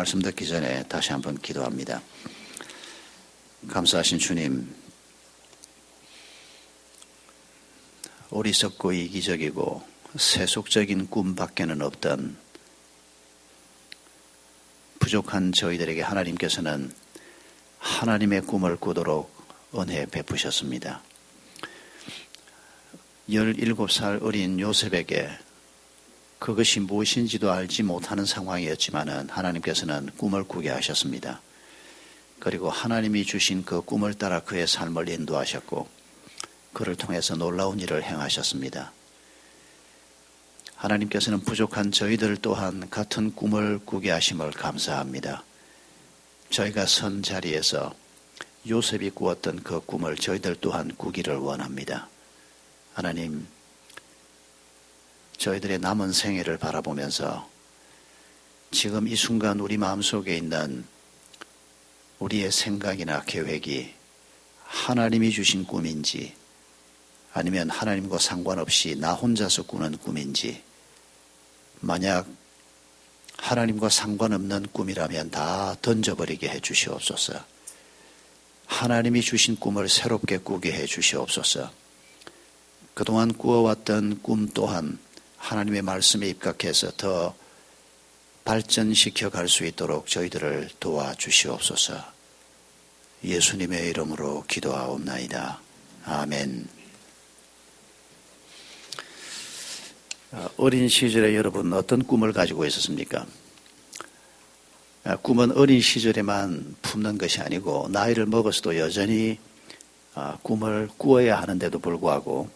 말씀 듣기 전에 다시 한번 기도합니다. 감사하신 주님, 어리석고 이기적이고 세속적인 꿈밖에는 없던 부족한 저희들에게 하나님께서는 하나님의 꿈을 꾸도록 은혜 베푸셨습니다. 17살 어린 요셉에게 그것이 무엇인지도 알지 못하는 상황이었지만 하나님께서는 꿈을 꾸게 하셨습니다. 그리고 하나님이 주신 그 꿈을 따라 그의 삶을 인도하셨고 그를 통해서 놀라운 일을 행하셨습니다. 하나님께서는 부족한 저희들 또한 같은 꿈을 꾸게 하심을 감사합니다. 저희가 선 자리에서 요셉이 꾸었던 그 꿈을 저희들 또한 꾸기를 원합니다. 하나님, 저희들의 남은 생애를 바라보면서 지금 이 순간 우리 마음속에 있는 우리의 생각이나 계획이 하나님이 주신 꿈인지 아니면 하나님과 상관없이 나 혼자서 꾸는 꿈인지, 만약 하나님과 상관없는 꿈이라면 다 던져버리게 해 주시옵소서. 하나님이 주신 꿈을 새롭게 꾸게 해 주시옵소서. 그동안 꾸어왔던 꿈 또한 하나님의 말씀에 입각해서 더 발전시켜 갈 수 있도록 저희들을 도와주시옵소서. 예수님의 이름으로 기도하옵나이다. 아멘. 어린 시절에 여러분 어떤 꿈을 가지고 있었습니까? 꿈은 어린 시절에만 품는 것이 아니고 나이를 먹어서도 여전히 꿈을 꾸어야 하는데도 불구하고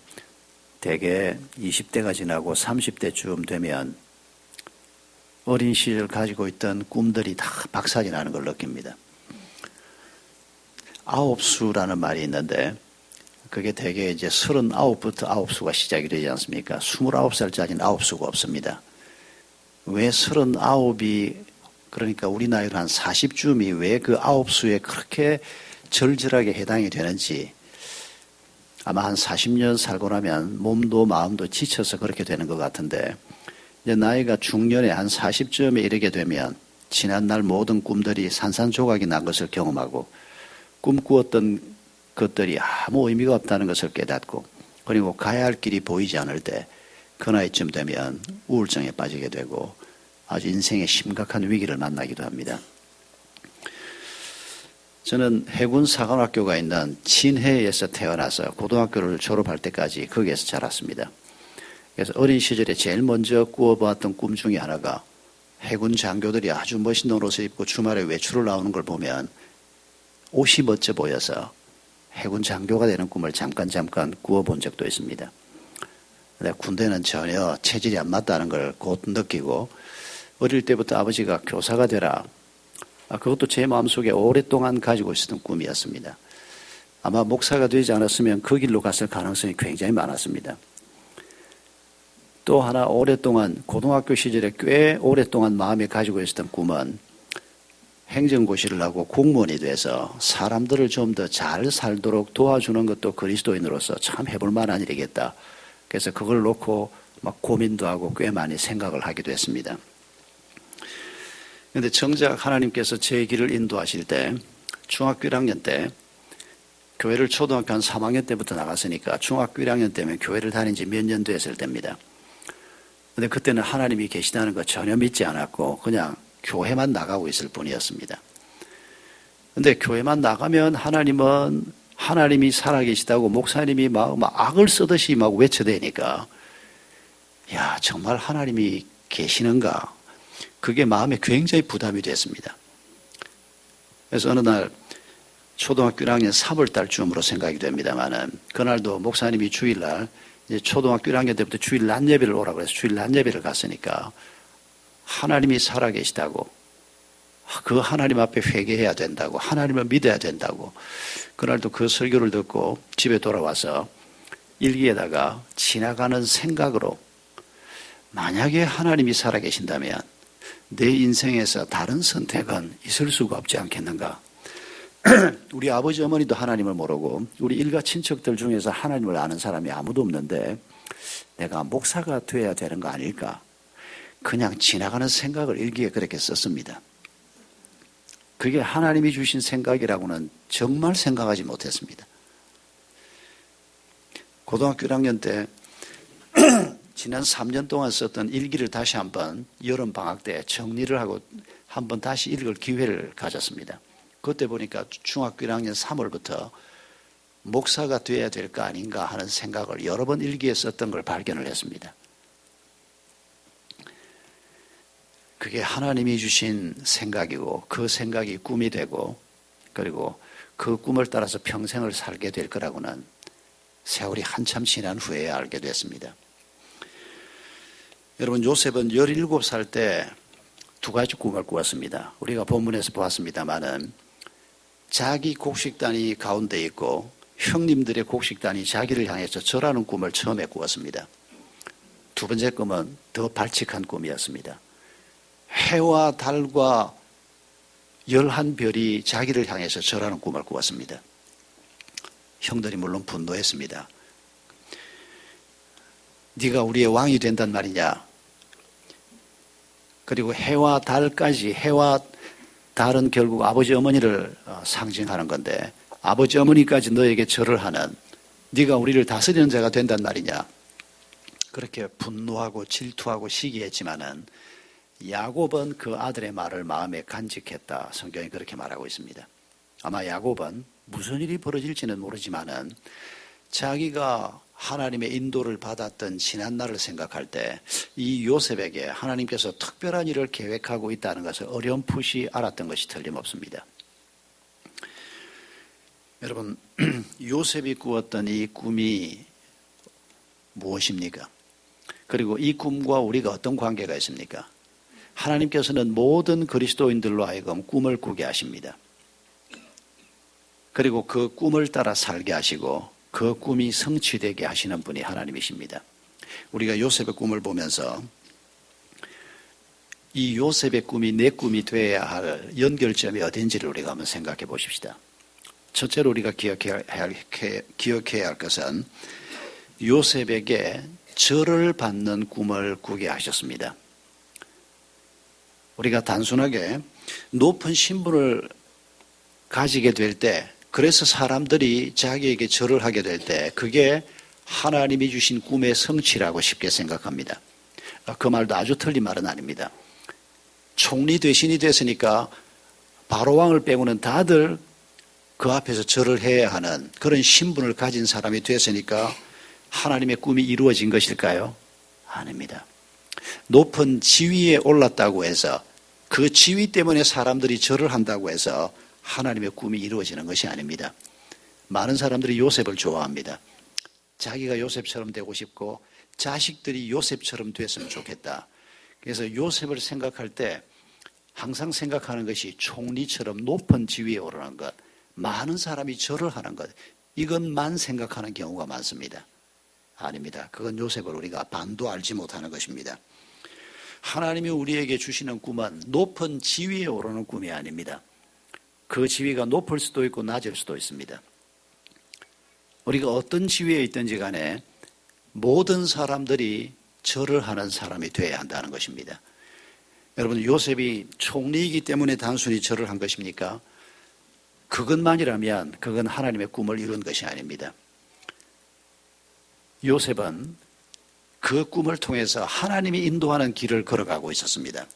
대개 20대가 지나고 30대쯤 되면 어린 시절 가지고 있던 꿈들이 다 박살이 나는 걸 느낍니다. 아홉수라는 말이 있는데 그게 대개 이제 39부터 아홉수가 시작이 되지 않습니까? 29살짜리는 아홉수가 없습니다. 왜 39이, 그러니까 우리 나이로 한 40쯤이 왜 그 아홉수에 그렇게 절절하게 해당이 되는지, 아마 한 40년 살고 나면 몸도 마음도 지쳐서 그렇게 되는 것 같은데, 이제 나이가 중년에 한 40점에 이르게 되면 지난날 모든 꿈들이 산산조각이 난 것을 경험하고 꿈꾸었던 것들이 아무 의미가 없다는 것을 깨닫고, 그리고 가야 할 길이 보이지 않을 때 그 나이쯤 되면 우울증에 빠지게 되고 아주 인생의 심각한 위기를 만나기도 합니다. 저는 해군사관학교가 있는 진해에서 태어나서 고등학교를 졸업할 때까지 거기에서 자랐습니다. 그래서 어린 시절에 제일 먼저 꾸어보았던 꿈 중에 하나가 해군 장교들이 아주 멋있는 옷을 입고 주말에 외출을 나오는 걸 보면 옷이 멋져 보여서 해군 장교가 되는 꿈을 잠깐 꾸어본 적도 있습니다. 근데 군대는 전혀 체질이 안 맞다는 걸 곧 느끼고 어릴 때부터 아버지가 교사가 되라. 그것도 제 마음속에 오랫동안 가지고 있었던 꿈이었습니다. 아마 목사가 되지 않았으면 그 길로 갔을 가능성이 굉장히 많았습니다. 또 하나 오랫동안 고등학교 시절에 꽤 오랫동안 마음에 가지고 있었던 꿈은 행정고시를 하고 공무원이 돼서 사람들을 좀 더 잘 살도록 도와주는 것도 그리스도인으로서 참 해볼 만한 일이겠다. 그래서 그걸 놓고 막 고민도 하고 꽤 많이 생각을 하기도 했습니다. 그런데 정작 하나님께서 제 길을 인도하실 때 중학교 1학년 때 교회를 초등학교 한 3학년 때부터 나갔으니까 중학교 1학년 때면 교회를 다닌 지 몇 년 됐을 때입니다. 그런데 그때는 하나님이 계시다는 거 전혀 믿지 않았고 그냥 교회만 나가고 있을 뿐이었습니다. 그런데 교회만 나가면 하나님이 살아계시다고 목사님이 막 악을 쓰듯이 막 외쳐대니까 야, 정말 하나님이 계시는가? 그게 마음에 굉장히 부담이 됐습니다. 그래서 어느 날 초등학교 1학년 3월 달쯤으로 생각이 됩니다만은 그날도 목사님이 주일날 이제 초등학교 1학년 때부터 주일 낮 예배를 오라고 해서 주일 낮 예배를 갔으니까 하나님이 살아계시다고, 그 하나님 앞에 회개해야 된다고, 하나님을 믿어야 된다고, 그날도 그 설교를 듣고 집에 돌아와서 일기에다가 지나가는 생각으로 만약에 하나님이 살아계신다면 내 인생에서 다른 선택은 있을 수가 없지 않겠는가. 우리 아버지 어머니도 하나님을 모르고 우리 일가 친척들 중에서 하나님을 아는 사람이 아무도 없는데 내가 목사가 돼야 되는 거 아닐까. 그냥 지나가는 생각을 일기에 그렇게 썼습니다. 그게 하나님이 주신 생각이라고는 정말 생각하지 못했습니다. 고등학교 1학년 때 지난 3년 동안 썼던 일기를 다시 한번 여름방학 때 정리를 하고 한번 다시 읽을 기회를 가졌습니다. 그때 보니까 중학교 1학년 3월부터 목사가 되어야 될까 아닌가 하는 생각을 여러 번 일기에 썼던 걸 발견을 했습니다. 그게 하나님이 주신 생각이고 그 생각이 꿈이 되고 그리고 그 꿈을 따라서 평생을 살게 될 거라고는 세월이 한참 지난 후에 알게 됐습니다. 여러분, 요셉은 17살 때 두 가지 꿈을 꾸었습니다. 우리가 본문에서 보았습니다마는 자기 곡식단이 가운데 있고 형님들의 곡식단이 자기를 향해서 절하는 꿈을 처음에 꾸었습니다. 두 번째 꿈은 더 발칙한 꿈이었습니다. 해와 달과 11별이 자기를 향해서 절하는 꿈을 꾸었습니다. 형들이 물론 분노했습니다. 네가 우리의 왕이 된단 말이냐. 그리고 해와 달까지, 해와 달은 결국 아버지 어머니를 상징하는 건데 아버지 어머니까지 너에게 절을 하는, 네가 우리를 다스리는 자가 된단 말이냐. 그렇게 분노하고 질투하고 시기했지만은 야곱은 그 아들의 말을 마음에 간직했다. 성경이 그렇게 말하고 있습니다. 아마 야곱은 무슨 일이 벌어질지는 모르지만은 자기가 하나님의 인도를 받았던 지난 날을 생각할 때 이 요셉에게 하나님께서 특별한 일을 계획하고 있다는 것을 어렴풋이 알았던 것이 틀림없습니다. 여러분, 요셉이 꾸었던 이 꿈이 무엇입니까? 그리고 이 꿈과 우리가 어떤 관계가 있습니까? 하나님께서는 모든 그리스도인들로 하여금 꿈을 꾸게 하십니다. 그리고 그 꿈을 따라 살게 하시고 그 꿈이 성취되게 하시는 분이 하나님이십니다. 우리가 요셉의 꿈을 보면서 이 요셉의 꿈이 내 꿈이 되어야 할 연결점이 어딘지를 우리가 한번 생각해 보십시다. 첫째로 우리가 기억해야 할 것은 요셉에게 절을 받는 꿈을 꾸게 하셨습니다. 우리가 단순하게 높은 신분을 가지게 될 때, 그래서 사람들이 자기에게 절을 하게 될 때 그게 하나님이 주신 꿈의 성취라고 쉽게 생각합니다. 그 말도 아주 틀린 말은 아닙니다. 총리 대신이 됐으니까 바로왕을 빼고는 다들 그 앞에서 절을 해야 하는 그런 신분을 가진 사람이 됐으니까 하나님의 꿈이 이루어진 것일까요? 아닙니다. 높은 지위에 올랐다고 해서 그 지위 때문에 사람들이 절을 한다고 해서 하나님의 꿈이 이루어지는 것이 아닙니다. 많은 사람들이 요셉을 좋아합니다. 자기가 요셉처럼 되고 싶고 자식들이 요셉처럼 됐으면 좋겠다. 그래서 요셉을 생각할 때 항상 생각하는 것이 총리처럼 높은 지위에 오르는 것, 많은 사람이 절을 하는 것, 이것만 생각하는 경우가 많습니다. 아닙니다. 그건 요셉을 우리가 반도 알지 못하는 것입니다. 하나님이 우리에게 주시는 꿈은 높은 지위에 오르는 꿈이 아닙니다. 그 지위가 높을 수도 있고 낮을 수도 있습니다. 우리가 어떤 지위에 있든지 간에 모든 사람들이 절을 하는 사람이 되어야 한다는 것입니다. 여러분, 요셉이 총리이기 때문에 단순히 절을 한 것입니까? 그것만이라면 그건 하나님의 꿈을 이룬 것이 아닙니다. 요셉은 그 꿈을 통해서 하나님이 인도하는 길을 걸어가고 있었습니다.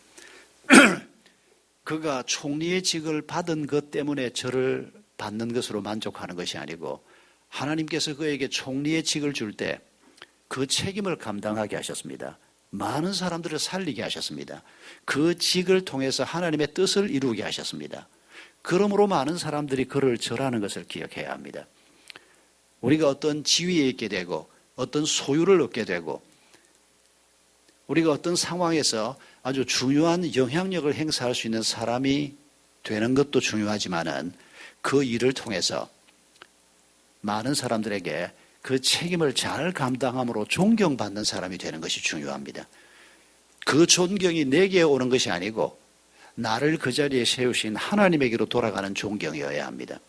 그가 총리의 직을 받은 것 때문에 절을 받는 것으로 만족하는 것이 아니고 하나님께서 그에게 총리의 직을 줄 때 그 책임을 감당하게 하셨습니다. 많은 사람들을 살리게 하셨습니다. 그 직을 통해서 하나님의 뜻을 이루게 하셨습니다. 그러므로 많은 사람들이 그를 절하는 것을 기억해야 합니다. 우리가 어떤 지위에 있게 되고 어떤 소유를 얻게 되고 우리가 어떤 상황에서 아주 중요한 영향력을 행사할 수 있는 사람이 되는 것도 중요하지만은 그 일을 통해서 많은 사람들에게 그 책임을 잘 감당함으로 존경받는 사람이 되는 것이 중요합니다. 그 존경이 내게 오는 것이 아니고 나를 그 자리에 세우신 하나님에게로 돌아가는 존경이어야 합니다.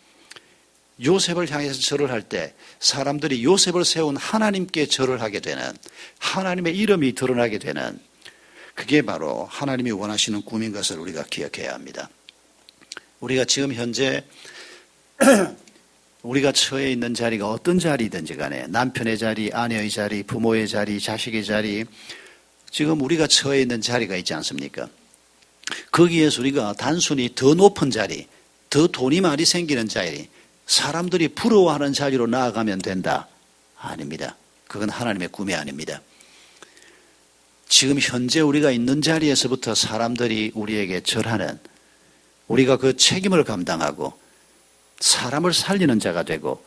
요셉을 향해서 절을 할 때 사람들이 요셉을 세운 하나님께 절을 하게 되는, 하나님의 이름이 드러나게 되는, 그게 바로 하나님이 원하시는 꿈인 것을 우리가 기억해야 합니다. 우리가 지금 현재 우리가 처해 있는 자리가 어떤 자리든지 간에 남편의 자리, 아내의 자리, 부모의 자리, 자식의 자리, 지금 우리가 처해 있는 자리가 있지 않습니까? 거기에서 우리가 단순히 더 높은 자리, 더 돈이 많이 생기는 자리, 사람들이 부러워하는 자리로 나아가면 된다? 아닙니다. 그건 하나님의 꿈이 아닙니다. 지금 현재 우리가 있는 자리에서부터 사람들이 우리에게 절하는, 우리가 그 책임을 감당하고 사람을 살리는 자가 되고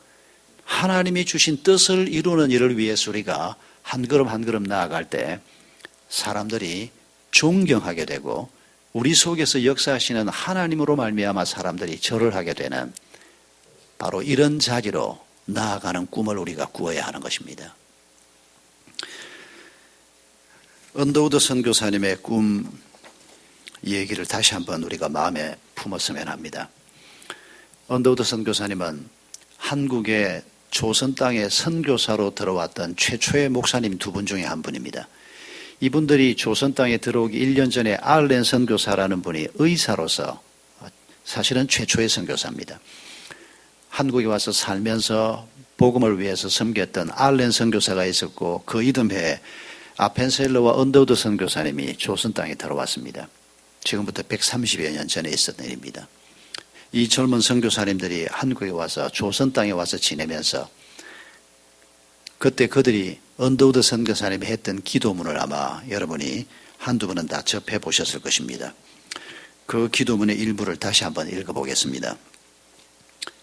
하나님이 주신 뜻을 이루는 일을 위해서 우리가 한 걸음 한 걸음 나아갈 때 사람들이 존경하게 되고 우리 속에서 역사하시는 하나님으로 말미암아 사람들이 절을 하게 되는 바로 이런 자리로 나아가는 꿈을 우리가 꾸어야 하는 것입니다. 언더우드 선교사님의 꿈 얘기를 다시 한번 우리가 마음에 품었으면 합니다. 언더우드 선교사님은 한국의 조선 땅에 선교사로 들어왔던 최초의 목사님 두 분 중에 한 분입니다. 이분들이 조선 땅에 들어오기 1년 전에 알렌 선교사라는 분이 의사로서 사실은 최초의 선교사입니다. 한국에 와서 살면서 복음을 위해서 섬겼던 알렌 선교사가 있었고 그 이듬해에 아펜셀러와 언더우드 선교사님이 조선 땅에 들어왔습니다. 지금부터 130여 년 전에 있었던 일입니다. 이 젊은 선교사님들이 한국에 와서 조선 땅에 와서 지내면서 그때 그들이 언더우드 선교사님이 했던 기도문을 아마 여러분이 한두 번은 다 접해 보셨을 것입니다. 그 기도문의 일부를 다시 한번 읽어보겠습니다.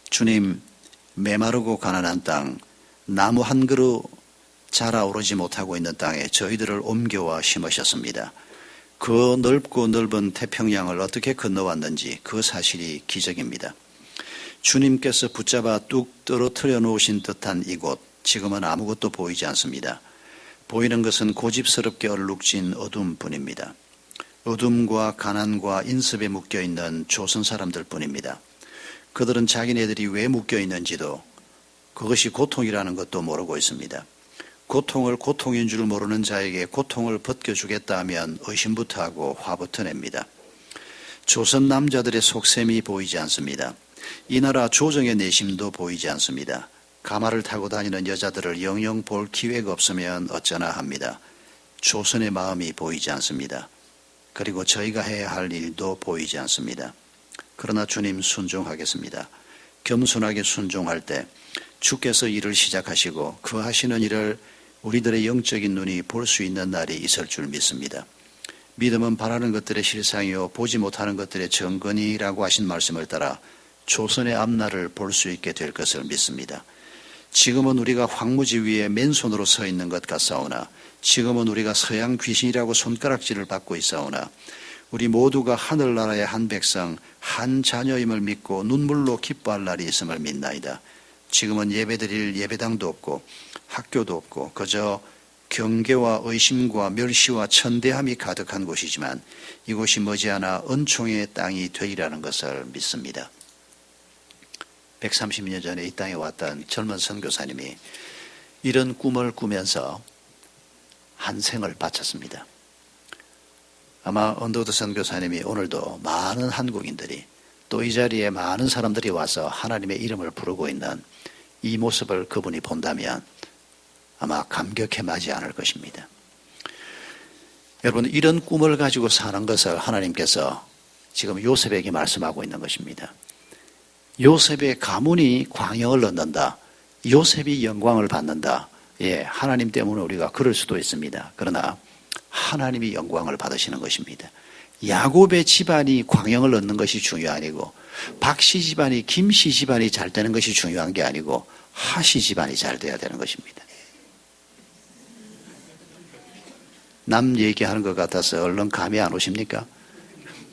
주님, 메마르고 가난한 땅, 나무 한 그루 자라오르지 못하고 있는 땅에 저희들을 옮겨와 심으셨습니다. 그 넓고 넓은 태평양을 어떻게 건너왔는지 그 사실이 기적입니다. 주님께서 붙잡아 뚝 떨어뜨려 놓으신 듯한 이곳, 지금은 아무것도 보이지 않습니다. 보이는 것은 고집스럽게 얼룩진 어둠뿐입니다. 어둠과 가난과 인습에 묶여있는 조선 사람들 뿐입니다. 그들은 자기네들이 왜 묶여있는지도 그것이 고통이라는 것도 모르고 있습니다. 고통을 고통인 줄 모르는 자에게 고통을 벗겨주겠다 하면 의심부터 하고 화부터 냅니다. 조선 남자들의 속셈이 보이지 않습니다. 이 나라 조정의 내심도 보이지 않습니다. 가마를 타고 다니는 여자들을 영영 볼 기회가 없으면 어쩌나 합니다. 조선의 마음이 보이지 않습니다. 그리고 저희가 해야 할 일도 보이지 않습니다. 그러나 주님 순종하겠습니다. 겸손하게 순종할 때 주께서 일을 시작하시고 그 하시는 일을 우리들의 영적인 눈이 볼 수 있는 날이 있을 줄 믿습니다. 믿음은 바라는 것들의 실상이요 보지 못하는 것들의 정근이라고 하신 말씀을 따라 조선의 앞날을 볼 수 있게 될 것을 믿습니다. 지금은 우리가 황무지 위에 맨손으로 서 있는 것 같사오나 지금은 우리가 서양 귀신이라고 손가락질을 받고 있사오나 우리 모두가 하늘나라의 한 백성 한 자녀임을 믿고 눈물로 기뻐할 날이 있음을 믿나이다. 지금은 예배드릴 예배당도 없고 학교도 없고 그저 경계와 의심과 멸시와 천대함이 가득한 곳이지만 이곳이 머지않아 은총의 땅이 되리라는 것을 믿습니다. 130년 전에 이 땅에 왔던 젊은 선교사님이 이런 꿈을 꾸면서 한 생을 바쳤습니다. 아마 언더우드 선교사님이 오늘도 많은 한국인들이 또 이 자리에 많은 사람들이 와서 하나님의 이름을 부르고 있는 이 모습을 그분이 본다면 아마 감격해 마지 않을 것입니다. 여러분, 이런 꿈을 가지고 사는 것을 하나님께서 지금 요셉에게 말씀하고 있는 것입니다. 요셉의 가문이 광영을 얻는다. 요셉이 영광을 받는다. 예, 하나님 때문에 우리가 그럴 수도 있습니다. 그러나 하나님이 영광을 받으시는 것입니다. 야곱의 집안이 광영을 얻는 것이 중요하고 박씨 집안이 김씨 집안이 잘 되는 것이 중요한 게 아니고 하씨 집안이 잘 돼야 되는 것입니다. 남 얘기하는 것 같아서 얼른 감이 안 오십니까?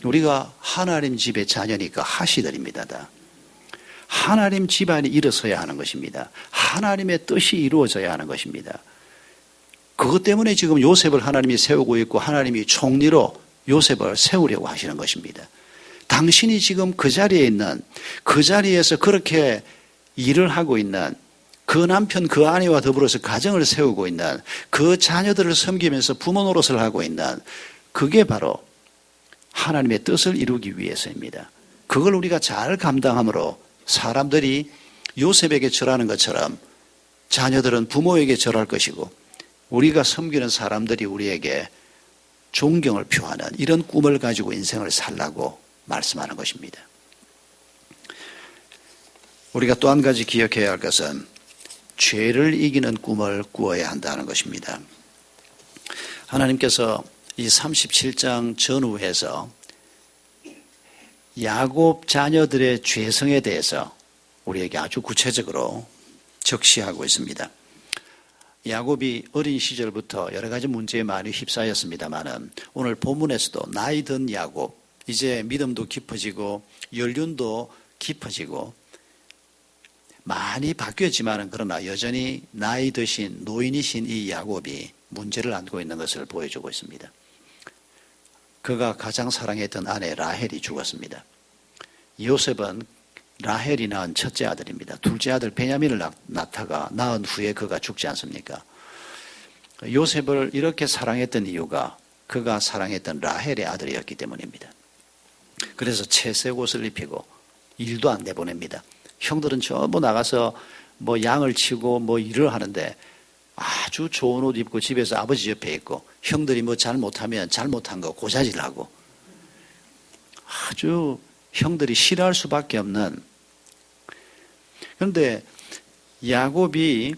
우리가 하나님 집의 자녀니까 하시들입니다. 다. 하나님 집안이 일어서야 하는 것입니다. 하나님의 뜻이 이루어져야 하는 것입니다. 그것 때문에 지금 요셉을 하나님이 세우고 있고 하나님이 총리로 요셉을 세우려고 하시는 것입니다. 당신이 지금 그 자리에 있는, 그 자리에서 그렇게 일을 하고 있는 그 남편, 그 아내와 더불어서 가정을 세우고 있는 그 자녀들을 섬기면서 부모 노릇을 하고 있는 그게 바로 하나님의 뜻을 이루기 위해서입니다. 그걸 우리가 잘 감당함으로 사람들이 요셉에게 절하는 것처럼 자녀들은 부모에게 절할 것이고 우리가 섬기는 사람들이 우리에게 존경을 표하는 이런 꿈을 가지고 인생을 살라고 말씀하는 것입니다. 우리가 또 한 가지 기억해야 할 것은 죄를 이기는 꿈을 꾸어야 한다는 것입니다. 하나님께서 이 37장 전후에서 야곱 자녀들의 죄성에 대해서 우리에게 아주 구체적으로 적시하고 있습니다. 야곱이 어린 시절부터 여러 가지 문제에 많이 휩싸였습니다마는 오늘 본문에서도 나이 든 야곱, 이제 믿음도 깊어지고 연륜도 깊어지고 많이 바뀌었지만은 그러나 여전히 나이 드신 노인이신 이 야곱이 문제를 안고 있는 것을 보여주고 있습니다. 그가 가장 사랑했던 아내 라헬이 죽었습니다. 요셉은 라헬이 낳은 첫째 아들입니다. 둘째 아들 베냐민을 낳다가 낳은 후에 그가 죽지 않습니까? 요셉을 이렇게 사랑했던 이유가 그가 사랑했던 라헬의 아들이었기 때문입니다. 그래서 채색 옷을 입히고 일도 안 내보냅니다. 형들은 전부 나가서 뭐 양을 치고 뭐 일을 하는데 아주 좋은 옷 입고 집에서 아버지 옆에 있고 형들이 뭐 잘못하면 잘못한 거 고자질하고 아주 형들이 싫어할 수밖에 없는. 그런데 야곱이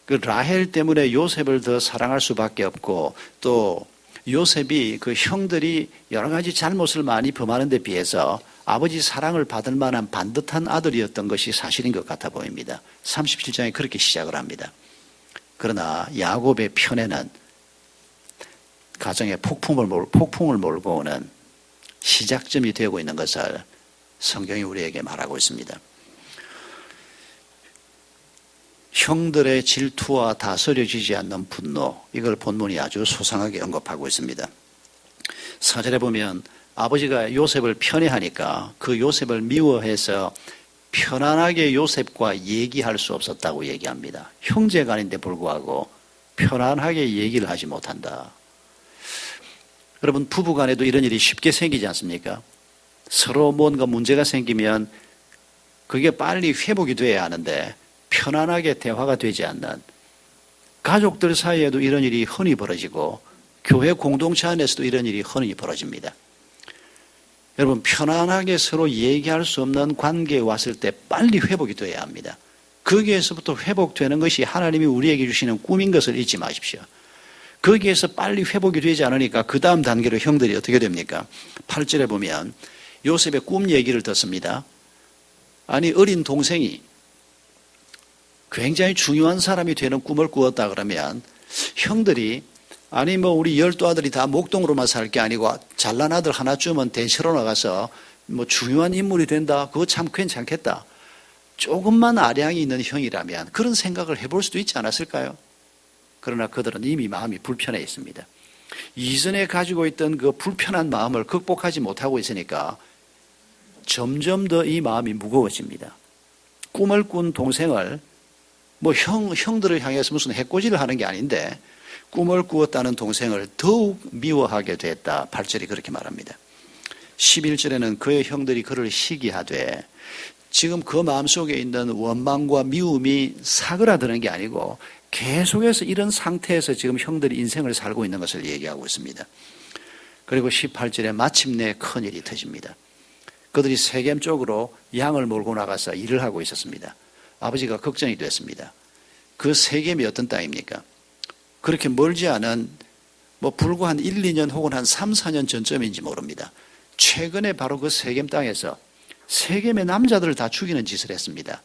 그 라헬 때문에 요셉을 더 사랑할 수밖에 없고 또 요셉이 그 형들이 여러 가지 잘못을 많이 범하는 데 비해서 아버지 사랑을 받을 만한 반듯한 아들이었던 것이 사실인 것 같아 보입니다. 37장에 그렇게 시작을 합니다. 그러나 야곱의 편에는 가정에 폭풍을 몰고 오는 시작점이 되고 있는 것을 성경이 우리에게 말하고 있습니다. 형들의 질투와 다스려지지 않는 분노, 이걸 본문이 아주 소상하게 언급하고 있습니다. 4절에 보면 아버지가 요셉을 편애하니까 그 요셉을 미워해서 편안하게 요셉과 얘기할 수 없었다고 얘기합니다. 형제간인데 불구하고 편안하게 얘기를 하지 못한다. 여러분, 부부간에도 이런 일이 쉽게 생기지 않습니까? 서로 뭔가 문제가 생기면 그게 빨리 회복이 돼야 하는데 편안하게 대화가 되지 않는, 가족들 사이에도 이런 일이 흔히 벌어지고 교회 공동체 안에서도 이런 일이 흔히 벌어집니다. 여러분, 편안하게 서로 얘기할 수 없는 관계에 왔을 때 빨리 회복이 돼야 합니다. 거기에서부터 회복되는 것이 하나님이 우리에게 주시는 꿈인 것을 잊지 마십시오. 거기에서 빨리 회복이 되지 않으니까 그 다음 단계로 형들이 어떻게 됩니까? 8절에 보면 요셉의 꿈 얘기를 듣습니다. 아니, 어린 동생이 굉장히 중요한 사람이 되는 꿈을 꾸었다 그러면 형들이 아니 뭐 우리 12아들이 다 목동으로만 살 게 아니고 잘난 아들 하나쯤은 대체로 나가서 뭐 중요한 인물이 된다. 그거 참 괜찮겠다. 조금만 아량이 있는 형이라면 그런 생각을 해볼 수도 있지 않았을까요? 그러나 그들은 이미 마음이 불편해 있습니다. 이전에 가지고 있던 그 불편한 마음을 극복하지 못하고 있으니까 점점 더 이 마음이 무거워집니다. 꿈을 꾼 동생을 뭐 형들을 향해서 무슨 해코지를 하는 게 아닌데 꿈을 꾸었다는 동생을 더욱 미워하게 됐다. 8절이 그렇게 말합니다. 11절에는 그의 형들이 그를 시기하되, 지금 그 마음속에 있는 원망과 미움이 사그라드는 게 아니고 계속해서 이런 상태에서 지금 형들이 인생을 살고 있는 것을 얘기하고 있습니다. 그리고 18절에 마침내 큰일이 터집니다. 그들이 세겜 쪽으로 양을 몰고 나가서 일을 하고 있었습니다. 아버지가 걱정이 됐습니다. 그 세겜이 어떤 땅입니까? 그렇게 멀지 않은 뭐 불과 한 1, 2년 혹은 한 3, 4년 전쯤인지 모릅니다. 최근에 바로 그 세겜 땅에서 세겜의 남자들을 다 죽이는 짓을 했습니다.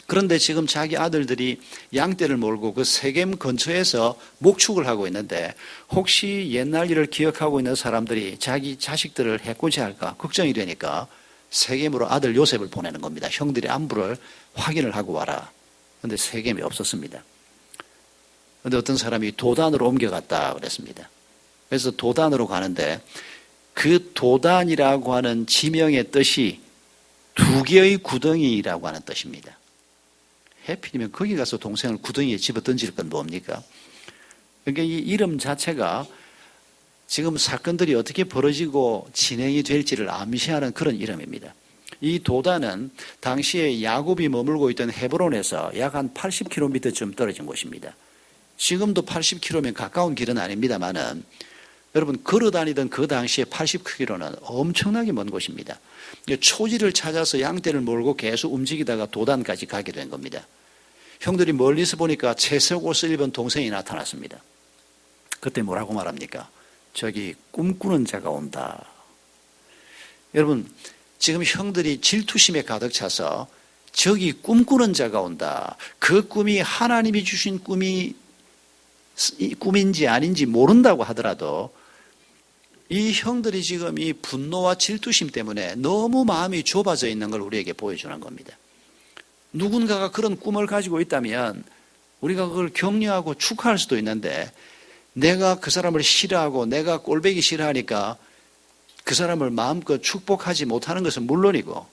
그런데 지금 자기 아들들이 양떼를 몰고 그 세겜 근처에서 목축을 하고 있는데 혹시 옛날 일을 기억하고 있는 사람들이 자기 자식들을 해코지할까 걱정이 되니까 세겜으로 아들 요셉을 보내는 겁니다. 형들의 안부를 확인을 하고 와라. 그런데 세겜이 없었습니다. 그런데 어떤 사람이 도단으로 옮겨갔다 그랬습니다. 그래서 도단으로 가는데 그 도단이라고 하는 지명의 뜻이 두 개의 구덩이라고 하는 뜻입니다. 해필이면 거기 가서 동생을 구덩이에 집어 던질 건 뭡니까? 그러니까 이 이름 자체가 지금 사건들이 어떻게 벌어지고 진행이 될지를 암시하는 그런 이름입니다. 이 도단은 당시에 야곱이 머물고 있던 헤브론에서 약 한 80km쯤 떨어진 곳입니다. 지금도 80km면 가까운 길은 아닙니다만은 여러분 걸어 다니던 그 당시에 80km는 엄청나게 먼 곳입니다. 초지를 찾아서 양떼를 몰고 계속 움직이다가 도단까지 가게 된 겁니다. 형들이 멀리서 보니까 채색 옷을 입은 동생이 나타났습니다. 그때 뭐라고 말합니까? 저기 꿈꾸는 자가 온다. 여러분 지금 형들이 질투심에 가득 차서 저기 꿈꾸는 자가 온다. 그 꿈이 하나님이 주신 꿈인지 아닌지 모른다고 하더라도 이 형들이 지금 이 분노와 질투심 때문에 너무 마음이 좁아져 있는 걸 우리에게 보여주는 겁니다. 누군가가 그런 꿈을 가지고 있다면 우리가 그걸 격려하고 축하할 수도 있는데 내가 그 사람을 싫어하고 내가 꼴보기 싫어하니까 그 사람을 마음껏 축복하지 못하는 것은 물론이고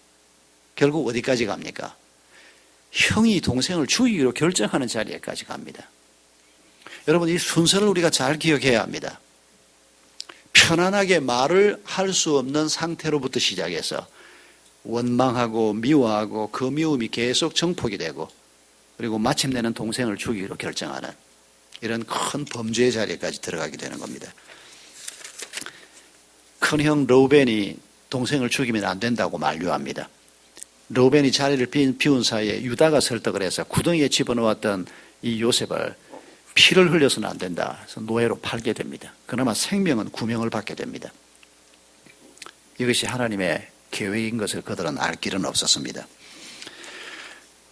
결국 어디까지 갑니까? 형이 동생을 죽이기로 결정하는 자리에까지 갑니다. 여러분 이 순서를 우리가 잘 기억해야 합니다. 편안하게 말을 할 수 없는 상태로부터 시작해서 원망하고 미워하고 그 미움이 계속 정폭이 되고 그리고 마침내는 동생을 죽이기로 결정하는 이런 큰 범죄의 자리까지 들어가게 되는 겁니다. 큰형 르우벤이 동생을 죽이면 안 된다고 만류합니다. 르우벤이 자리를 비운 사이에 유다가 설득을 해서 구덩이에 집어넣었던 이 요셉을 피를 흘려서는 안 된다. 그래서 노예로 팔게 됩니다. 그나마 생명은 구명을 받게 됩니다. 이것이 하나님의 계획인 것을 그들은 알 길은 없었습니다.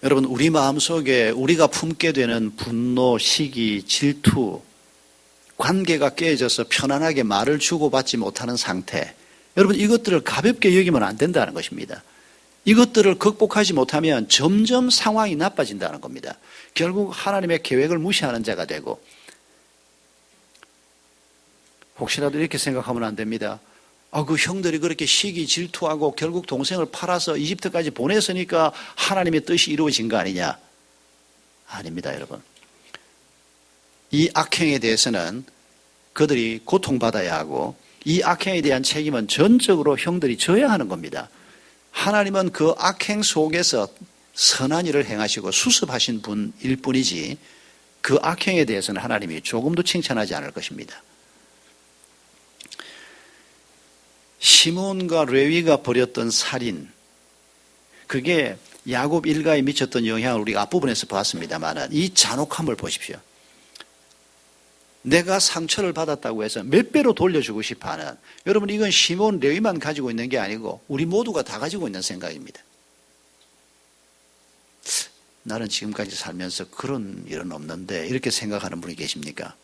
여러분 우리 마음속에 우리가 품게 되는 분노, 시기, 질투, 관계가 깨져서 편안하게 말을 주고받지 못하는 상태, 여러분 이것들을 가볍게 여기면 안 된다는 것입니다. 이것들을 극복하지 못하면 점점 상황이 나빠진다는 겁니다. 결국 하나님의 계획을 무시하는 자가 되고 혹시라도 이렇게 생각하면 안 됩니다. 그 형들이 그렇게 시기 질투하고 결국 동생을 팔아서 이집트까지 보냈으니까 하나님의 뜻이 이루어진 거 아니냐? 아닙니다, 여러분. 이 악행에 대해서는 그들이 고통받아야 하고 이 악행에 대한 책임은 전적으로 형들이 져야 하는 겁니다. 하나님은 그 악행 속에서 선한 일을 행하시고 수습하신 분일 뿐이지 그 악행에 대해서는 하나님이 조금도 칭찬하지 않을 것입니다. 시몬과 레위가 벌였던 살인, 그게 야곱 일가에 미쳤던 영향을 우리가 앞부분에서 봤습니다만 이 잔혹함을 보십시오. 내가 상처를 받았다고 해서 몇 배로 돌려주고 싶어하는, 여러분 이건 시몬 레위만 가지고 있는 게 아니고 우리 모두가 다 가지고 있는 생각입니다. 나는 지금까지 살면서 그런 일은 없는데 이렇게 생각하는 분이 계십니까?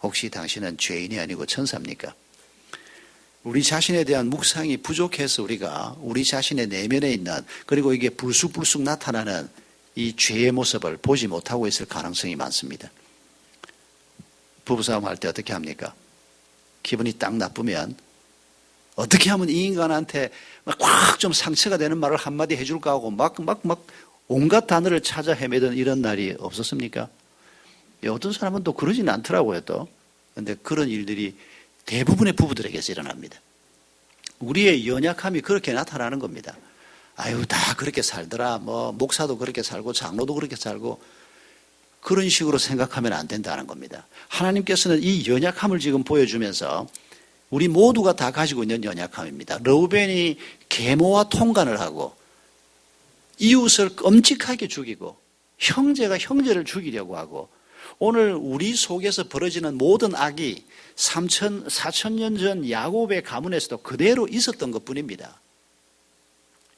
혹시 당신은 죄인이 아니고 천사입니까? 우리 자신에 대한 묵상이 부족해서 우리가 우리 자신의 내면에 있는, 그리고 이게 불쑥불쑥 나타나는 이 죄의 모습을 보지 못하고 있을 가능성이 많습니다. 부부싸움 할 때 어떻게 합니까? 기분이 딱 나쁘면 어떻게 하면 이 인간한테 꽉 좀 상처가 되는 말을 한마디 해줄까 하고 막 온갖 단어를 찾아 헤매던 이런 날이 없었습니까? 어떤 사람은 또 그러지는 않더라고요, 또. 그런데 그런 일들이 대부분의 부부들에게서 일어납니다. 우리의 연약함이 그렇게 나타나는 겁니다. 아유, 다 그렇게 살더라. 목사도 그렇게 살고, 장로도 그렇게 살고, 그런 식으로 생각하면 안 된다는 겁니다. 하나님께서는 이 연약함을 지금 보여주면서 우리 모두가 다 가지고 있는 연약함입니다. 르우벤이 계모와 통간을 하고 이웃을 끔찍하게 죽이고 형제가 형제를 죽이려고 하고, 오늘 우리 속에서 벌어지는 모든 악이 4,000년 전 야곱의 가문에서도 그대로 있었던 것뿐입니다.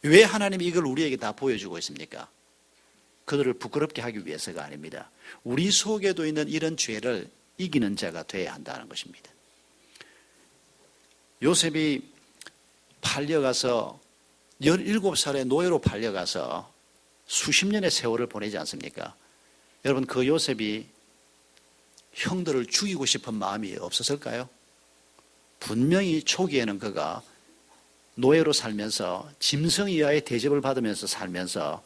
왜 하나님이 이걸 우리에게 다 보여주고 있습니까? 그들을 부끄럽게 하기 위해서가 아닙니다. 우리 속에도 있는 이런 죄를 이기는 자가 되어야 한다는 것입니다. 요셉이 팔려가서 17살의 노예로 팔려가서 수십 년의 세월을 보내지 않습니까? 여러분, 그 요셉이 형들을 죽이고 싶은 마음이 없었을까요? 분명히 초기에는 그가 노예로 살면서 짐승 이하의 대접을 받으면서 살면서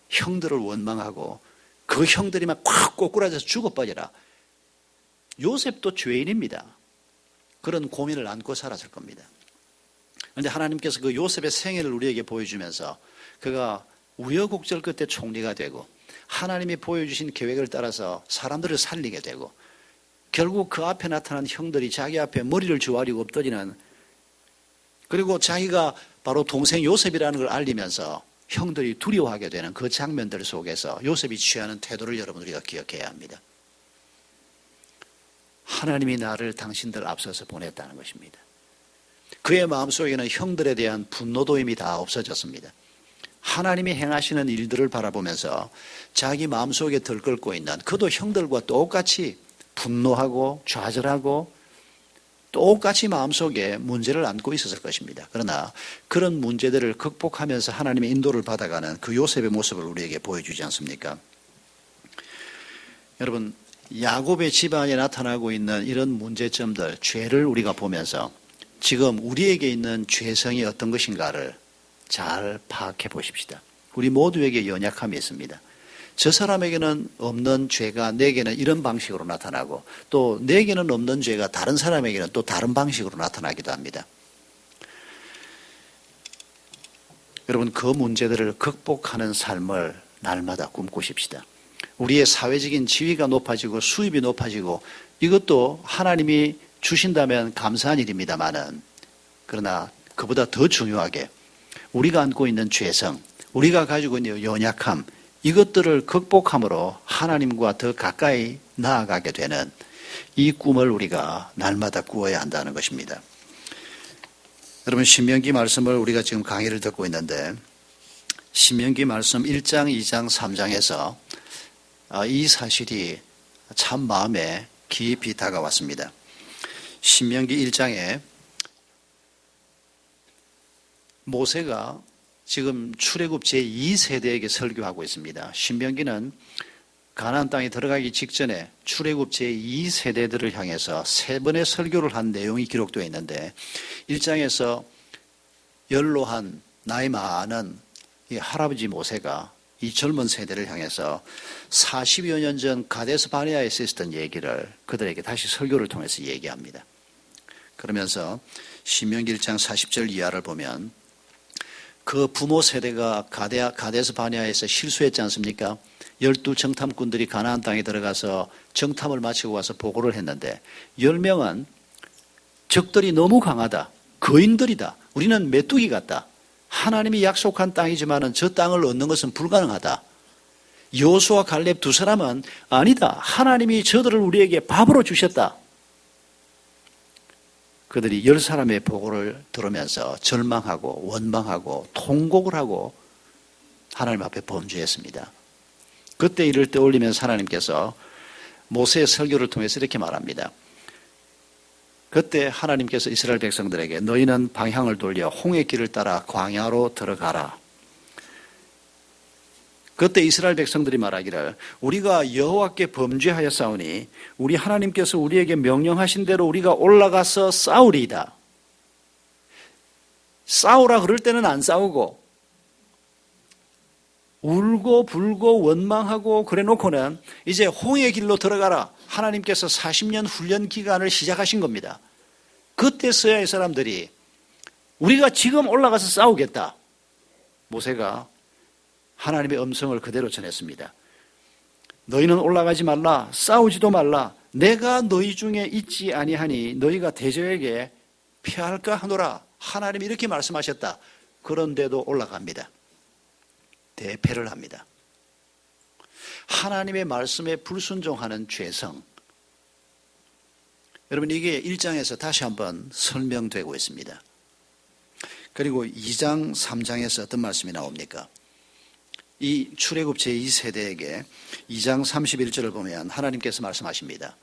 형들을 원망하고 그 형들이 막 콱 꼬꾸라져서 죽어버려라. 요셉도 죄인입니다. 그런 고민을 안고 살았을 겁니다. 그런데 하나님께서 그 요셉의 생애를 우리에게 보여주면서 그가 우여곡절 끝에 총리가 되고 하나님이 보여주신 계획을 따라서 사람들을 살리게 되고 결국 그 앞에 나타난 형들이 자기 앞에 머리를 조아리고 엎드리는, 그리고 자기가 바로 동생 요셉이라는 걸 알리면서 형들이 두려워하게 되는 그 장면들 속에서 요셉이 취하는 태도를 여러분 우리가 기억해야 합니다. 하나님이 나를 당신들 앞서서 보냈다는 것입니다. 그의 마음속에는 형들에 대한 분노도 이미 다 없어졌습니다. 하나님이 행하시는 일들을 바라보면서 자기 마음속에 들끓고 있는, 그도 형들과 똑같이 분노하고 좌절하고 똑같이 마음속에 문제를 안고 있었을 것입니다. 그러나 그런 문제들을 극복하면서 하나님의 인도를 받아가는 그 요셉의 모습을 우리에게 보여주지 않습니까? 여러분, 야곱의 집안에 나타나고 있는 이런 문제점들, 죄를 우리가 보면서 지금 우리에게 있는 죄성이 어떤 것인가를 잘 파악해 보십시다. 우리 모두에게 연약함이 있습니다. 저 사람에게는 없는 죄가 내게는 이런 방식으로 나타나고 또 내게는 없는 죄가 다른 사람에게는 또 다른 방식으로 나타나기도 합니다. 여러분, 그 문제들을 극복하는 삶을 날마다 꿈꾸십시다. 우리의 사회적인 지위가 높아지고 수입이 높아지고 이것도 하나님이 주신다면 감사한 일입니다만은, 그러나 그보다 더 중요하게 우리가 안고 있는 죄성, 우리가 가지고 있는 연약함, 이것들을 극복함으로 하나님과 더 가까이 나아가게 되는 이 꿈을 우리가 날마다 꾸어야 한다는 것입니다. 여러분, 신명기 말씀을 우리가 지금 강의를 듣고 있는데 신명기 말씀 1장, 2장, 3장에서 이 사실이 참 마음에 깊이 다가왔습니다. 신명기 1장에 모세가 지금 출애굽 제2세대에게 설교하고 있습니다. 신명기는 가나안 땅에 들어가기 직전에 출애굽 제2세대들을 향해서 3번의 설교를 한 내용이 기록되어 있는데 1장에서 연로한 나이 많은 이 할아버지 모세가 이 젊은 세대를 향해서 40여 년 전 가데스 바네아에서 있었던 얘기를 그들에게 다시 설교를 통해서 얘기합니다. 그러면서 신명기 1장 40절 이하를 보면 그 부모 세대가 가데스 바네아에서 실수했지 않습니까? 12정탐꾼들이 가나안 땅에 들어가서 정탐을 마치고 와서 보고를 했는데 10명은 적들이 너무 강하다, 거인들이다, 우리는 메뚜기 같다, 하나님이 약속한 땅이지만 저 땅을 얻는 것은 불가능하다. 여호수아 갈렙 두 사람은 아니다, 하나님이 저들을 우리에게 밥으로 주셨다. 그들이 10사람의 보고를 들으면서 절망하고 원망하고 통곡을 하고 하나님 앞에 범죄했습니다. 그때 일을 떠올리면서 하나님께서 모세의 설교를 통해서 이렇게 말합니다. 그때 하나님께서 이스라엘 백성들에게 너희는 방향을 돌려 홍해 길을 따라 광야로 들어가라. 그때 이스라엘 백성들이 말하기를 우리가 여호와께 범죄하였사오니 우리 하나님께서 우리에게 명령하신 대로 우리가 올라가서 싸우리이다. 싸우라 그럴 때는 안 싸우고 울고 불고 원망하고 그래 놓고는 이제 홍해 길로 들어가라. 하나님께서 40년 훈련 기간을 시작하신 겁니다. 그때서야 이 사람들이 우리가 지금 올라가서 싸우겠다. 모세가 하나님의 음성을 그대로 전했습니다. 너희는 올라가지 말라, 싸우지도 말라. 내가 너희 중에 있지 아니하니 너희가 대적에게 패할까 하노라. 하나님이 이렇게 말씀하셨다. 그런데도 올라갑니다. 대패를 합니다. 하나님의 말씀에 불순종하는 죄성. 여러분, 이게 1장에서 다시 한번 설명되고 있습니다. 그리고 2장, 3장에서 어떤 말씀이 나옵니까? 이 출애굽 제2세대에게 2장 31절을 보면 하나님께서 말씀하십니다.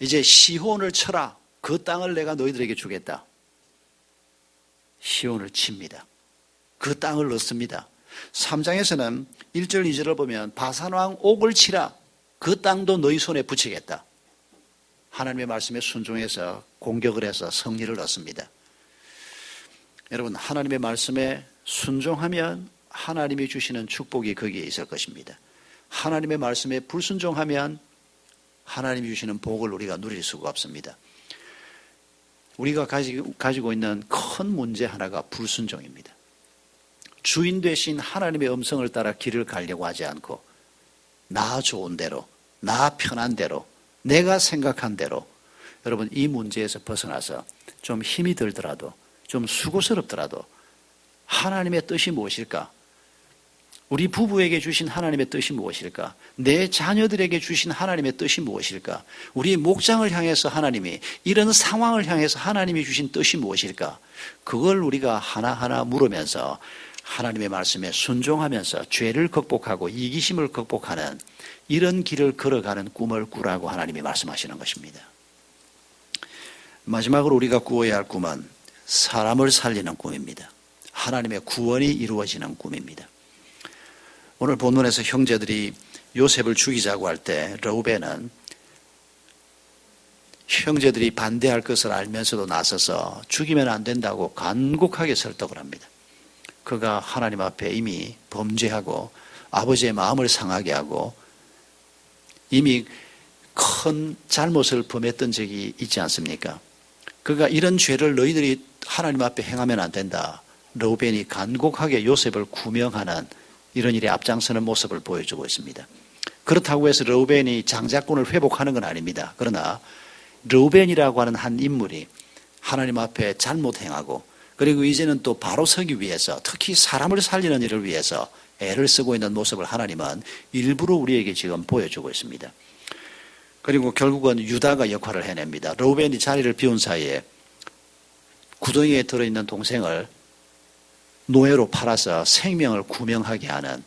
이제 시혼을 쳐라. 그 땅을 내가 너희들에게 주겠다. 시혼을 칩니다. 그 땅을 얻습니다. 3장에서는 1절 2절을 보면 바산왕 옥을 치라. 그 땅도 너희 손에 붙이겠다. 하나님의 말씀에 순종해서 공격을 해서 승리를 얻습니다. 여러분, 하나님의 말씀에 순종하면 하나님이 주시는 축복이 거기에 있을 것입니다. 하나님의 말씀에 불순종하면 하나님이 주시는 복을 우리가 누릴 수가 없습니다. 우리가 가지고 있는 큰 문제 하나가 불순종입니다. 주인 되신 하나님의 음성을 따라 길을 가려고 하지 않고 나 좋은 대로, 나 편한 대로, 내가 생각한 대로, 여러분 이 문제에서 벗어나서 좀 힘이 들더라도, 좀 수고스럽더라도 하나님의 뜻이 무엇일까? 우리 부부에게 주신 하나님의 뜻이 무엇일까? 내 자녀들에게 주신 하나님의 뜻이 무엇일까? 우리 목장을 향해서 하나님이, 이런 상황을 향해서 하나님이 주신 뜻이 무엇일까? 그걸 우리가 하나하나 물으면서 하나님의 말씀에 순종하면서 죄를 극복하고 이기심을 극복하는 이런 길을 걸어가는 꿈을 꾸라고 하나님이 말씀하시는 것입니다. 마지막으로 우리가 꾸어야 할 꿈은 사람을 살리는 꿈입니다. 하나님의 구원이 이루어지는 꿈입니다. 오늘 본문에서 형제들이 요셉을 죽이자고 할 때 르우벤은 형제들이 반대할 것을 알면서도 나서서 죽이면 안 된다고 간곡하게 설득을 합니다. 그가 하나님 앞에 이미 범죄하고 아버지의 마음을 상하게 하고 이미 큰 잘못을 범했던 적이 있지 않습니까? 그가 이런 죄를 너희들이 하나님 앞에 행하면 안 된다. 르우벤이 간곡하게 요셉을 구명하는 이런 일에 앞장서는 모습을 보여주고 있습니다. 그렇다고 해서 르우벤이 장자권을 회복하는 건 아닙니다. 그러나 르우벤이라고 하는 한 인물이 하나님 앞에 잘못 행하고 그리고 이제는 또 바로 서기 위해서 특히 사람을 살리는 일을 위해서 애를 쓰고 있는 모습을 하나님은 일부러 우리에게 지금 보여주고 있습니다. 그리고 결국은 유다가 역할을 해냅니다. 르우벤이 자리를 비운 사이에 구덩이에 들어있는 동생을 노예로 팔아서 생명을 구명하게 하는,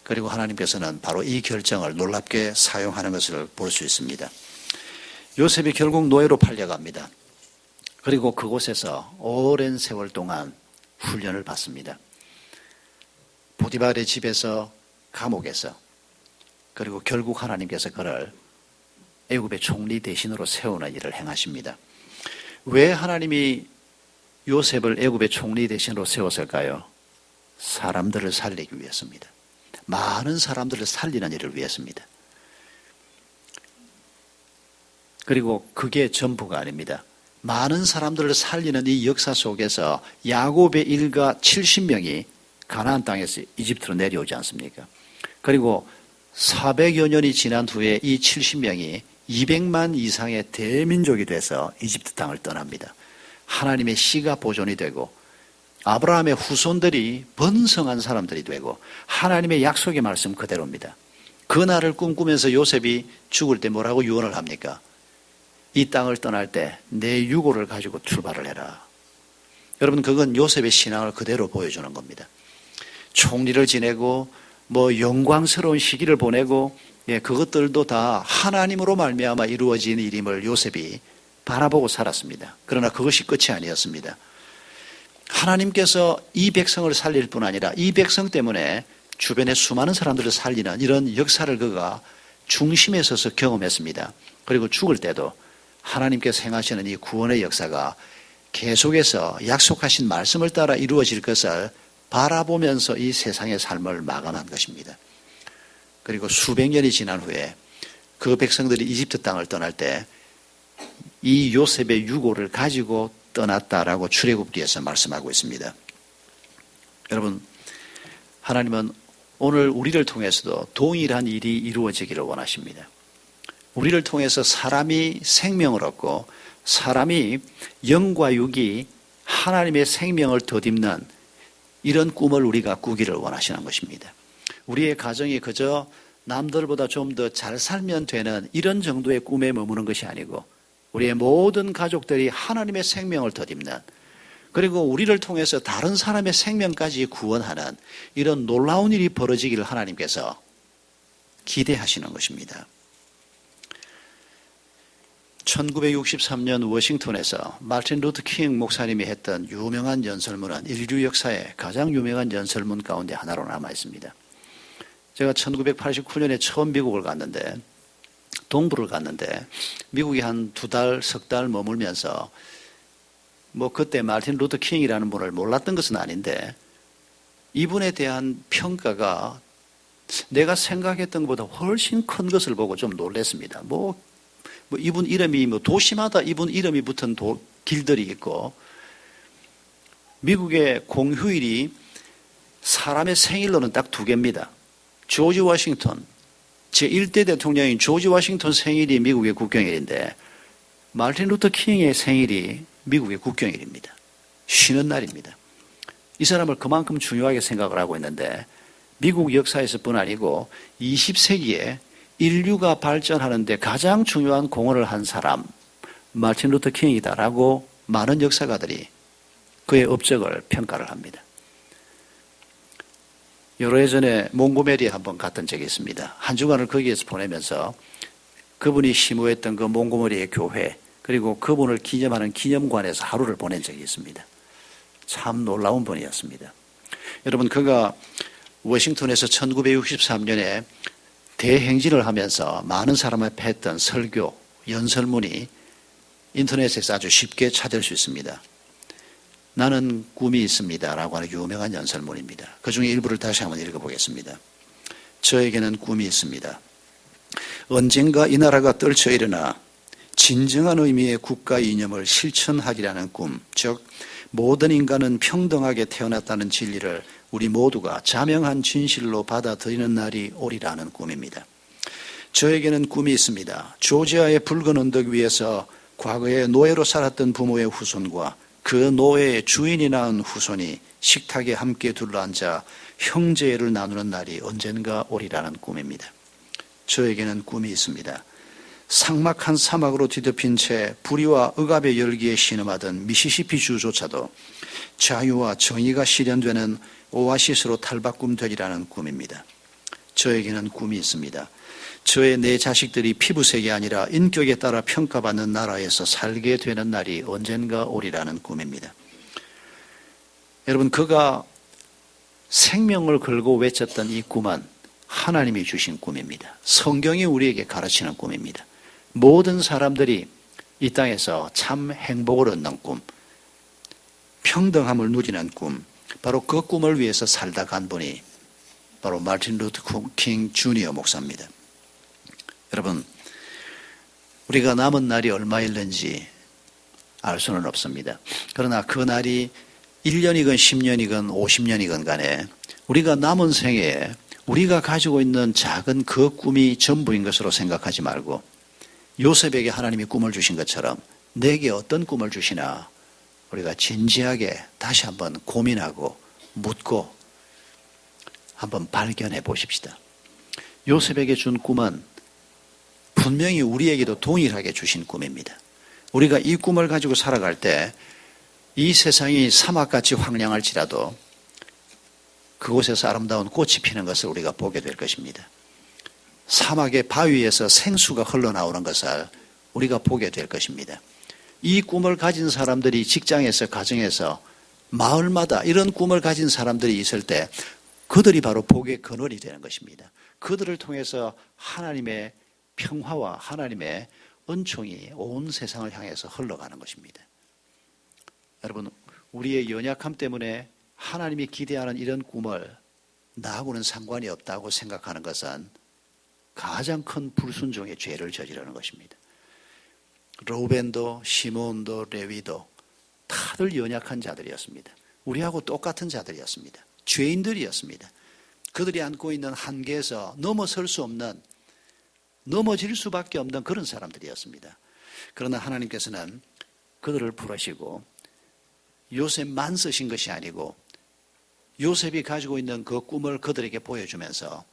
그리고 하나님께서는 바로 이 결정을 놀랍게 사용하는 것을 볼 수 있습니다. 요셉이 결국 노예로 팔려갑니다. 그리고 그곳에서 오랜 세월 동안 훈련을 받습니다. 보디발의 집에서, 감옥에서, 그리고 결국 하나님께서 그를 애굽의 총리 대신으로 세우는 일을 행하십니다. 왜 하나님이 요셉을 애굽의 총리 대신으로 세웠을까요? 사람들을 살리기 위해서입니다. 많은 사람들을 살리는 일을 위해서입니다. 그리고 그게 전부가 아닙니다. 많은 사람들을 살리는 이 역사 속에서 야곱의 일가 70명이 가나안 땅에서 이집트로 내려오지 않습니까? 그리고 400여 년이 지난 후에 이 70명이 200만 이상의 대민족이 돼서 이집트 땅을 떠납니다. 하나님의 씨가 보존이 되고 아브라함의 후손들이 번성한 사람들이 되고 하나님의 약속의 말씀 그대로입니다. 그 날을 꿈꾸면서 요셉이 죽을 때 뭐라고 유언을 합니까? 이 땅을 떠날 때 내 유고를 가지고 출발을 해라. 여러분, 그건 요셉의 신앙을 그대로 보여주는 겁니다. 총리를 지내고 영광스러운 시기를 보내고 그것들도 다 하나님으로 말미암아 이루어진 일임을 요셉이 바라보고 살았습니다. 그러나 그것이 끝이 아니었습니다. 하나님께서 이 백성을 살릴 뿐 아니라 이 백성 때문에 주변의 수많은 사람들을 살리는 이런 역사를 그가 중심에 서서 경험했습니다. 그리고 죽을 때도 하나님께서 행하시는 이 구원의 역사가 계속해서 약속하신 말씀을 따라 이루어질 것을 바라보면서 이 세상의 삶을 마감한 것입니다. 그리고 수백 년이 지난 후에 그 백성들이 이집트 땅을 떠날 때 이 요셉의 유고를 가지고 떠났다라고 출애굽기에서 말씀하고 있습니다. 여러분, 하나님은 오늘 우리를 통해서도 동일한 일이 이루어지기를 원하십니다. 우리를 통해서 사람이 생명을 얻고 사람이 영과 육이 하나님의 생명을 덧입는 이런 꿈을 우리가 꾸기를 원하시는 것입니다. 우리의 가정이 그저 남들보다 좀 더 잘 살면 되는 이런 정도의 꿈에 머무는 것이 아니고 우리의 모든 가족들이 하나님의 생명을 덧입는, 그리고 우리를 통해서 다른 사람의 생명까지 구원하는 이런 놀라운 일이 벌어지기를 하나님께서 기대하시는 것입니다. 1963년 워싱턴에서 마틴 루터 킹 목사님이 했던 유명한 연설문은 인류 역사의 가장 유명한 연설문 가운데 하나로 남아 있습니다. 제가 1989년에 처음 미국을 갔는데, 동부를 갔는데 미국에 한 2달, 석 달 머물면서 그때 마틴 루터 킹이라는 분을 몰랐던 것은 아닌데 이분에 대한 평가가 내가 생각했던 것보다 훨씬 큰 것을 보고 좀 놀랐습니다. 이분 이름이 도시마다 이분 이름이 붙은 길들이 있고, 미국의 공휴일이 사람의 생일로는 딱 2개입니다. 조지 워싱턴, 제1대 대통령인 조지 워싱턴 생일이 미국의 국경일인데, 마르틴 루터 킹의 생일이 미국의 국경일입니다. 쉬는 날입니다. 이 사람을 그만큼 중요하게 생각을 하고 있는데, 미국 역사에서뿐 아니고 20세기에 인류가 발전하는데 가장 중요한 공헌을 한 사람, 마르틴 루터 킹이다라고 많은 역사가들이 그의 업적을 평가를 합니다. 여러 해 전에 몽고메리에 한번 갔던 적이 있습니다. 한 주간을 거기에서 보내면서 그분이 심호했던 그 몽고메리의 교회, 그리고 그분을 기념하는 기념관에서 하루를 보낸 적이 있습니다. 참 놀라운 분이었습니다. 여러분, 그가 워싱턴에서 1963년에 대행진을 하면서 많은 사람 앞에 했던 설교, 연설문이 인터넷에서 아주 쉽게 찾을 수 있습니다. 나는 꿈이 있습니다 라고 하는 유명한 연설문입니다. 그 중에 일부를 다시 한번 읽어보겠습니다. 저에게는 꿈이 있습니다. 언젠가 이 나라가 떨쳐 일어나 진정한 의미의 국가 이념을 실천하리라는 꿈, 즉 모든 인간은 평등하게 태어났다는 진리를 우리 모두가 자명한 진실로 받아들이는 날이 오리라는 꿈입니다. 저에게는 꿈이 있습니다. 조지아의 붉은 언덕 위에서 과거에 노예로 살았던 부모의 후손과 그 노예의 주인이 낳은 후손이 식탁에 함께 둘러앉아 형제를 나누는 날이 언젠가 오리라는 꿈입니다. 저에게는 꿈이 있습니다. 삭막한 사막으로 뒤덮인 채 불의와 억압의 열기에 신음하던 미시시피 주조차도 자유와 정의가 실현되는 오아시스로 탈바꿈되리라는 꿈입니다. 저에게는 꿈이 있습니다. 저의 내 자식들이 피부색이 아니라 인격에 따라 평가받는 나라에서 살게 되는 날이 언젠가 오리라는 꿈입니다. 여러분, 그가 생명을 걸고 외쳤던 이 꿈은 하나님이 주신 꿈입니다. 성경이 우리에게 가르치는 꿈입니다. 모든 사람들이 이 땅에서 참 행복을 얻는 꿈, 평등함을 누리는 꿈, 바로 그 꿈을 위해서 살다 간 분이 바로 마르틴 루터 킹 주니어 목사입니다. 여러분, 우리가 남은 날이 얼마일는지 알 수는 없습니다. 그러나 그 날이 1년이건 10년이건 50년이건 간에 우리가 남은 생애에 우리가 가지고 있는 작은 그 꿈이 전부인 것으로 생각하지 말고 요셉에게 하나님이 꿈을 주신 것처럼 내게 어떤 꿈을 주시나 우리가 진지하게 다시 한번 고민하고 묻고 한번 발견해 보십시다. 요셉에게 준 꿈은 분명히 우리에게도 동일하게 주신 꿈입니다. 우리가 이 꿈을 가지고 살아갈 때 이 세상이 사막같이 황량할지라도 그곳에서 아름다운 꽃이 피는 것을 우리가 보게 될 것입니다. 사막의 바위에서 생수가 흘러나오는 것을 우리가 보게 될 것입니다. 이 꿈을 가진 사람들이 직장에서, 가정에서, 마을마다 이런 꿈을 가진 사람들이 있을 때 그들이 바로 복의 근원이 되는 것입니다. 그들을 통해서 하나님의 평화와 하나님의 은총이 온 세상을 향해서 흘러가는 것입니다. 여러분, 우리의 연약함 때문에 하나님이 기대하는 이런 꿈을 나하고는 상관이 없다고 생각하는 것은 가장 큰 불순종의 죄를 저지르는 것입니다. 로벤도 시몬도 레위도 다들 연약한 자들이었습니다. 우리하고 똑같은 자들이었습니다. 죄인들이었습니다. 그들이 안고 있는 한계에서 넘어설 수 없는, 넘어질 수밖에 없는 그런 사람들이었습니다. 그러나 하나님께서는 그들을 부르시고 요셉만 쓰신 것이 아니고 요셉이 가지고 있는 그 꿈을 그들에게 보여주면서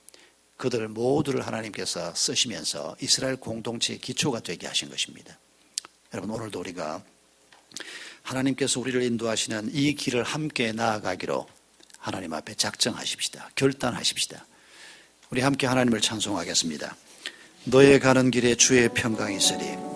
그들 모두를 하나님께서 쓰시면서 이스라엘 공동체의 기초가 되게 하신 것입니다. 여러분, 오늘도 우리가 하나님께서 우리를 인도하시는 이 길을 함께 나아가기로 하나님 앞에 작정하십시다. 결단하십시다. 우리 함께 하나님을 찬송하겠습니다. 너의 가는 길에 주의 평강이 있으리